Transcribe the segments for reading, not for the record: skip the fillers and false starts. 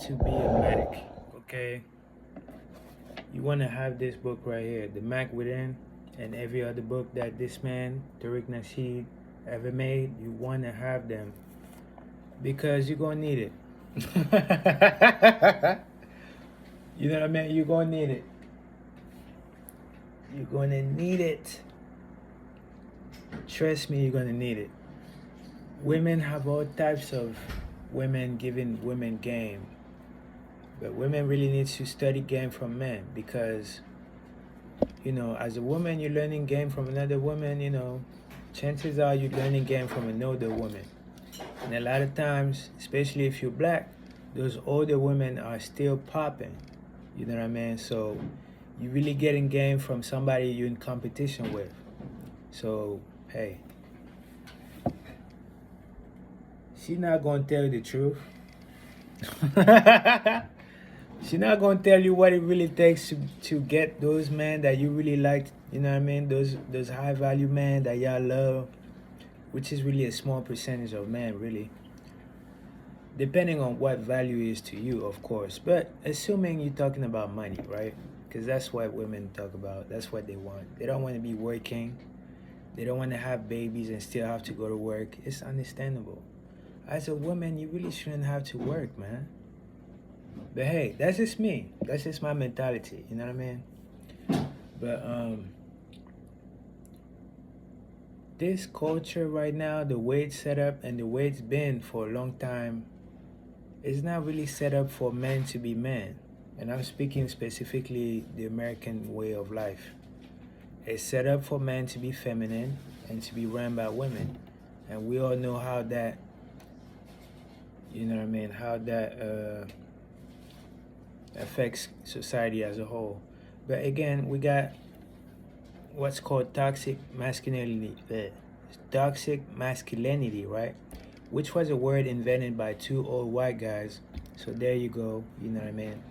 to be a Mac, okay, you want to have this book right here, The Mac Within, and every other book that this man, Tariq Nasheed, ever made. You want to have them because you're going to need it. You know what I mean? You're going to need it. You're going to need it. Trust me, you're going to need it. Women have all types of women giving women game. But women really need to study game from men because, as a woman, you're learning game from another woman, chances are you're learning game from an older woman. And a lot of times, especially if you're black, those older women are still popping. You know what I mean? So you're really getting game from somebody you're in competition with. So, hey, she's not going to tell you the truth. She's not gonna tell you what it really takes to get those men that you really like, you know what I mean? Those high value men that y'all love, which is really a small percentage of men, really. Depending on what value is to you, of course. But assuming you're talking about money, right? Because that's what women talk about. That's what they want. They don't want to be working. They don't want to have babies and still have to go to work. It's understandable. As a woman, you really shouldn't have to work, man. But hey, that's just me. That's just my mentality. You know what I mean? But this culture right now, the way it's set up and the way it's been for a long time, is not really set up for men to be men. And I'm speaking specifically the American way of life. It's set up for men to be feminine and to be run by women. And we all know how that, you know what I mean, how that affects society as a whole. But again, we got what's called toxic masculinity. Toxic masculinity, right? Which was a word invented by two old white guys. So there you go, you know what I mean?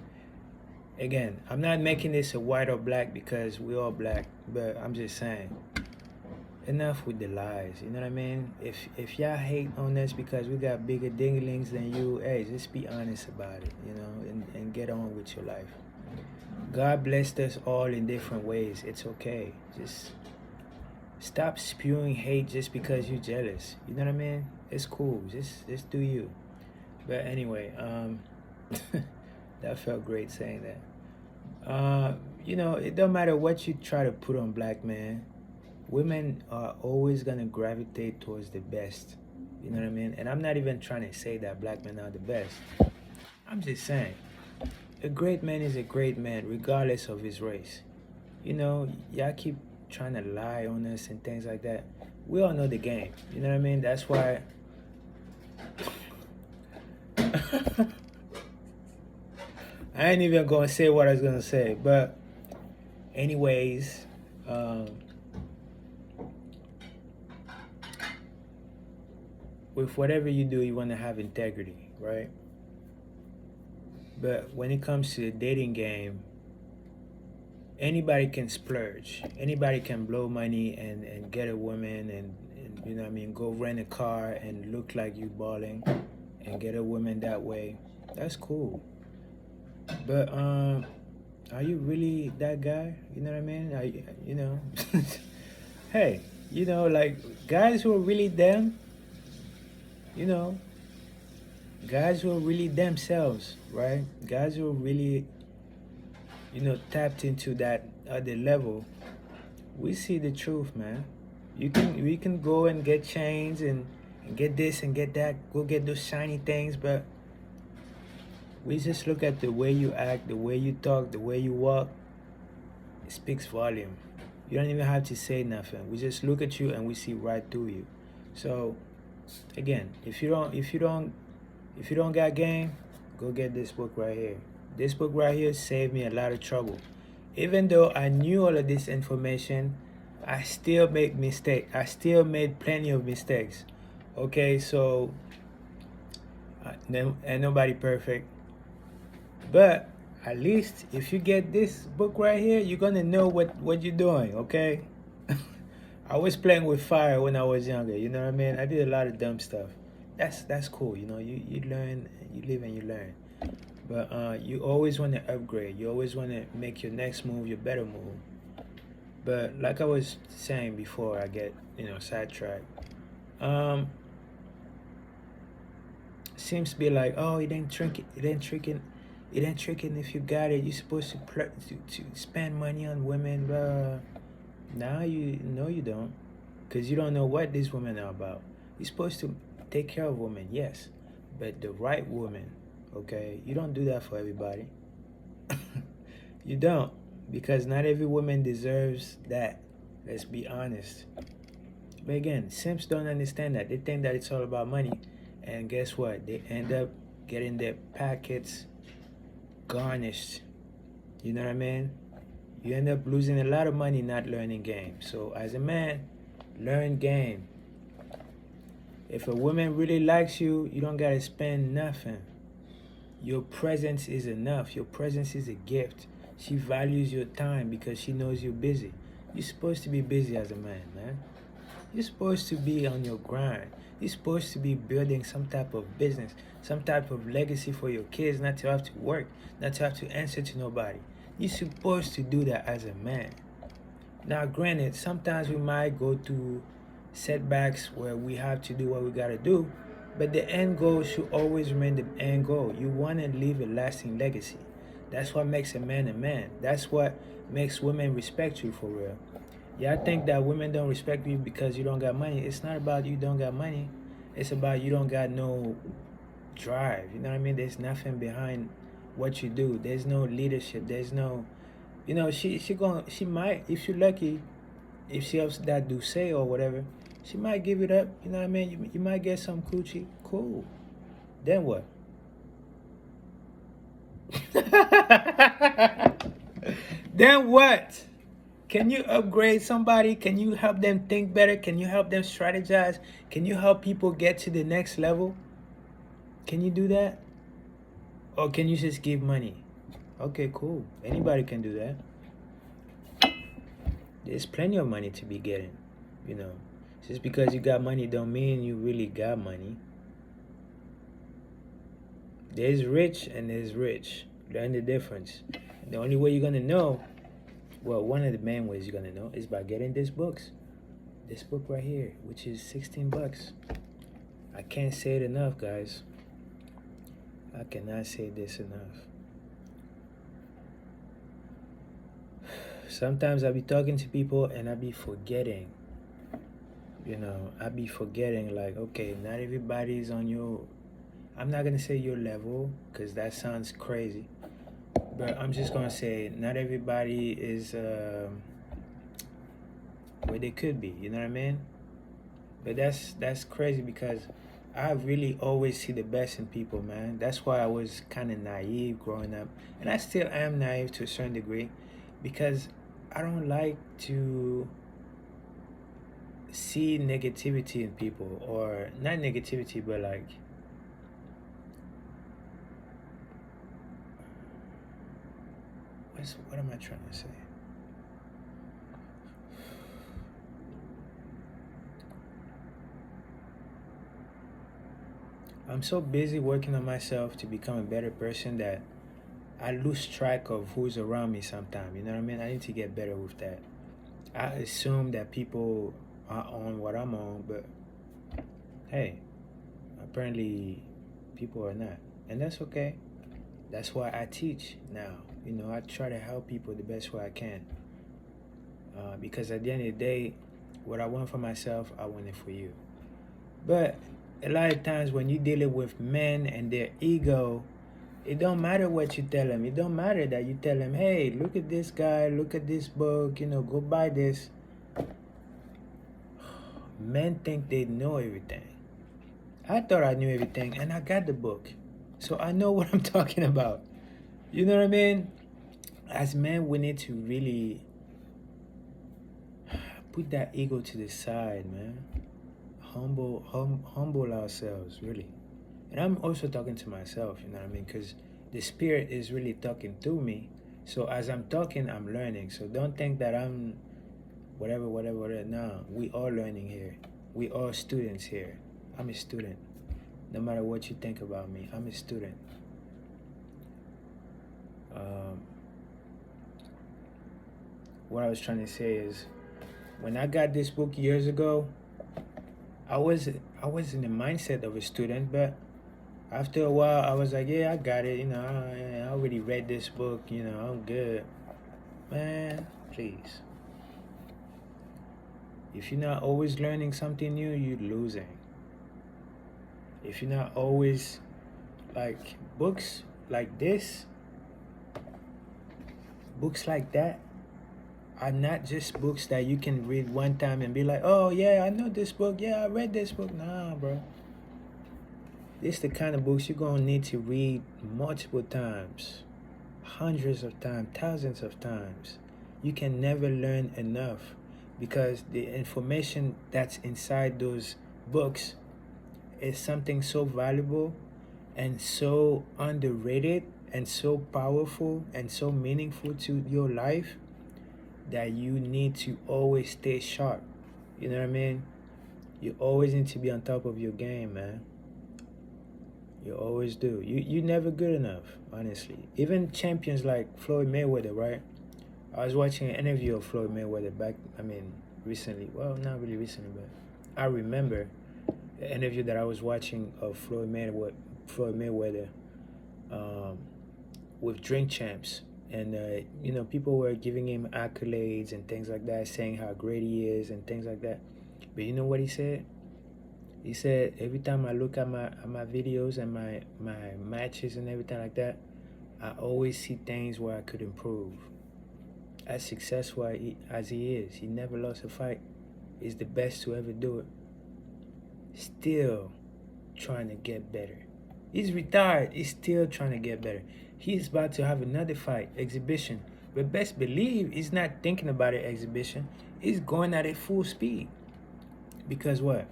Again, I'm not making this a white or black because we're all black, but I'm just saying, enough with the lies, you know what I mean? If y'all hate on us because we got bigger dinglings than you, hey, just be honest about it, and get on with your life. God blessed us all in different ways. It's okay. Just stop spewing hate just because you're jealous. You know what I mean? It's cool. Just do you. But anyway, that felt great saying that. It don't matter what you try to put on black men. Women are always gonna gravitate towards the best. You know what I mean? And I'm not even trying to say that black men are the best. I'm just saying, a great man is a great man, regardless of his race. Y'all keep trying to lie on us and things like that. We all know the game. You know what I mean? That's why. I ain't even gonna say what I was gonna say, but anyways, with whatever you do, you want to have integrity, right? But when it comes to the dating game, anybody can splurge. Anybody can blow money and get a woman and you know what I mean, go rent a car and look like you balling and get a woman that way. That's cool. But are you really that guy? You know what I mean? Hey, like guys who are really them, you know, guys who are really themselves, right? Guys who are really, tapped into that other level. We see the truth, man. We can go and get chains and get this and get that, go get those shiny things, but we just look at the way you act, the way you talk, the way you walk. It speaks volume. You don't even have to say nothing. We just look at you and we see right through you. So again, if you don't got game, go get this book right here. This book right here saved me a lot of trouble. Even though I knew all of this information, I still make mistakes. I still made plenty of mistakes. Okay, so ain't nobody perfect. But at least if you get this book right here, you're gonna know what you're doing, okay? I was playing with fire when I was younger, you know what I mean? I did a lot of dumb stuff. That's cool, you learn, you live and you learn. But you always want to upgrade. You always want to make your next move your better move. But like I was saying before, I get sidetracked. Um, seems to be like, oh, it ain't tricking, it ain't tricking if you got it. You're supposed to spend money on women. Blah. Now you know you don't, because you don't know what these women are about. You're supposed to take care of women, yes, but the right woman. Okay, you don't do that for everybody. You don't, because not every woman deserves that. Let's be honest. But again, simps don't understand that. They think that it's all about money, and guess what? They end up getting their packets garnished. You know what I mean? You end up losing a lot of money not learning game. So as a man, learn game. If a woman really likes you, you don't gotta spend nothing. Your presence is enough. Your presence is a gift. She values your time because she knows you're busy. You're supposed to be busy as a man, man. You're supposed to be on your grind. You're supposed to be building some type of business, some type of legacy for your kids, not to have to work, not to have to answer to nobody. You're supposed to do that as a man. Now, granted, sometimes we might go through setbacks where we have to do what we gotta do, but the end goal should always remain the end goal. You want to leave a lasting legacy. That's what makes a man a man. That's what makes women respect you for real. Yeah, I think that women don't respect you because you don't got money. It's not about you don't got money. It's about you don't got no drive. You know what I mean? There's nothing behind what you do. There's no leadership. There's no, she might, if you're lucky, if she has that do say or whatever, she might give it up. You know what I mean? You might get some coochie. Cool. Then what? Then what? Can you upgrade somebody? Can you help them think better? Can you help them strategize? Can you help people get to the next level? Can you do that? Or can you just give money? Okay, cool. Anybody can do that. There's plenty of money to be getting, you know. Just because you got money don't mean you really got money. There's rich and there's rich. Learn the difference. The only way you're gonna know, well, one of the main ways you're gonna know is by getting these books. This book right here, which is 16 bucks. I can't say it enough, guys. I cannot say this enough. Sometimes I be talking to people and I be forgetting. I be forgetting like, okay, not everybody's on your, I'm not gonna say your level because that sounds crazy, but I'm just gonna say not everybody is where they could be. You know what I mean? But that's crazy because I really always see the best in people, man. That's why I was kind of naive growing up, and I still am naive to a certain degree, because I don't like to see negativity in people, or not negativity, but like, what am I trying to say? I'm so busy working on myself to become a better person that I lose track of who's around me sometimes. You know what I mean? I need to get better with that. I assume that people are on what I'm on, but hey, apparently people are not. And that's okay. That's why I teach now. I try to help people the best way I can. Because at the end of the day, what I want for myself, I want it for you. But a lot of times when you're dealing with men and their ego, it don't matter what you tell them. It don't matter that you tell them, hey, look at this guy, look at this book, go buy this. Men think they know everything. I thought I knew everything, and I got the book. So I know what I'm talking about. You know what I mean? As men, we need to really put that ego to the side, man. Humble ourselves, really. And I'm also talking to myself, you know what I mean? Because the spirit is really talking through me. So as I'm talking, I'm learning. So don't think that I'm whatever. No, we all learning here. We all students here. I'm a student. No matter what you think about me, I'm a student. Um, what I was trying to say is, when I got this book years ago, I was I was in the mindset of a student, but after a while, I was like, yeah, I got it. I already read this book. I'm good. Man, please. If you're not always learning something new, you're losing. If you're not always like books like this, books like that are not just books that you can read one time and be like, oh yeah, I know this book. Yeah, I read this book. Nah, bro. This the kind of books you're gonna need to read multiple times, hundreds of times, thousands of times. You can never learn enough because the information that's inside those books is something so valuable and so underrated and so powerful and so meaningful to your life that you need to always stay sharp. You know what I mean? You always need to be on top of your game, man. You always do. You never good enough, honestly. Even champions like Floyd Mayweather, right? I was watching an interview of Floyd Mayweather recently. Well, not really recently, but I remember an interview that I was watching of Floyd Mayweather um, with Drink Champs. And, people were giving him accolades and things like that, saying how great he is and things like that. But you know what he said? He said, every time I look at my videos and my matches and everything like that, I always see things where I could improve. As successful as he is, he never lost a fight. He's the best to ever do it. Still trying to get better. He's retired. He's still trying to get better. He's about to have another fight, exhibition. But best believe he's not thinking about an exhibition. He's going at it full speed. Because what?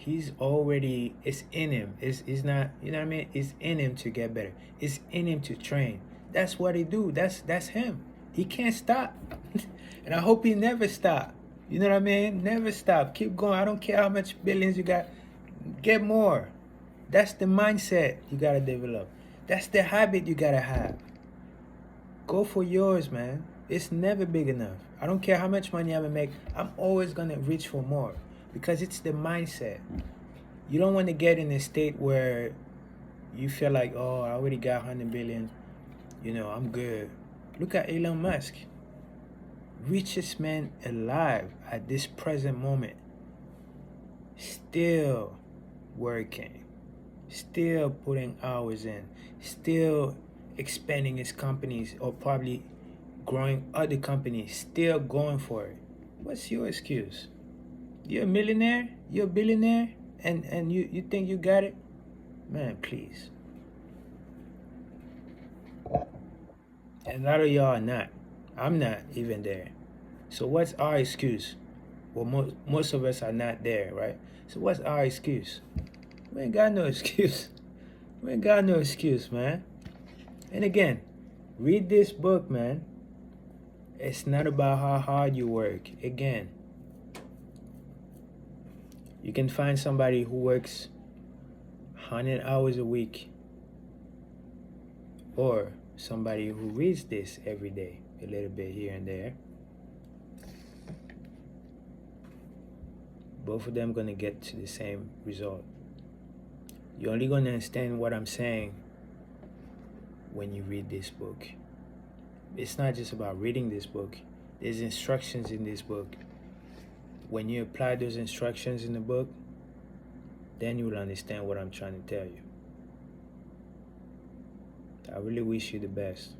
It's in him. It's not, you know what I mean? It's in him to get better. It's in him to train. That's what he do. That's him. He can't stop. And I hope he never stop. You know what I mean? Never stop. Keep going. I don't care how much billions you got. Get more. That's the mindset you got to develop. That's the habit you got to have. Go for yours, man. It's never big enough. I don't care how much money I make. I'm always going to reach for more because it's the mindset. You don't want to get in a state where you feel like, oh, I already got 100 billion. I'm good. Look at Elon Musk. Richest man alive at this present moment. Still working. Still putting hours in. Still expanding his companies or probably growing other companies. Still going for it. What's your excuse? You're a millionaire? You're a billionaire? And you think you got it? Man, please. And a lot of y'all are not. I'm not even there. So what's our excuse? Well, most of us are not there, right? So what's our excuse? We ain't got no excuse. We ain't got no excuse, man. And again, read this book, man. It's not about how hard you work. Again, you can find somebody who works 100 hours a week or somebody who reads this every day, a little bit here and there. Both of them gonna get to the same result. You're only gonna understand what I'm saying when you read this book. It's not just about reading this book. There's instructions in this book. When you apply those instructions in the book, then you will understand what I'm trying to tell you. I really wish you the best.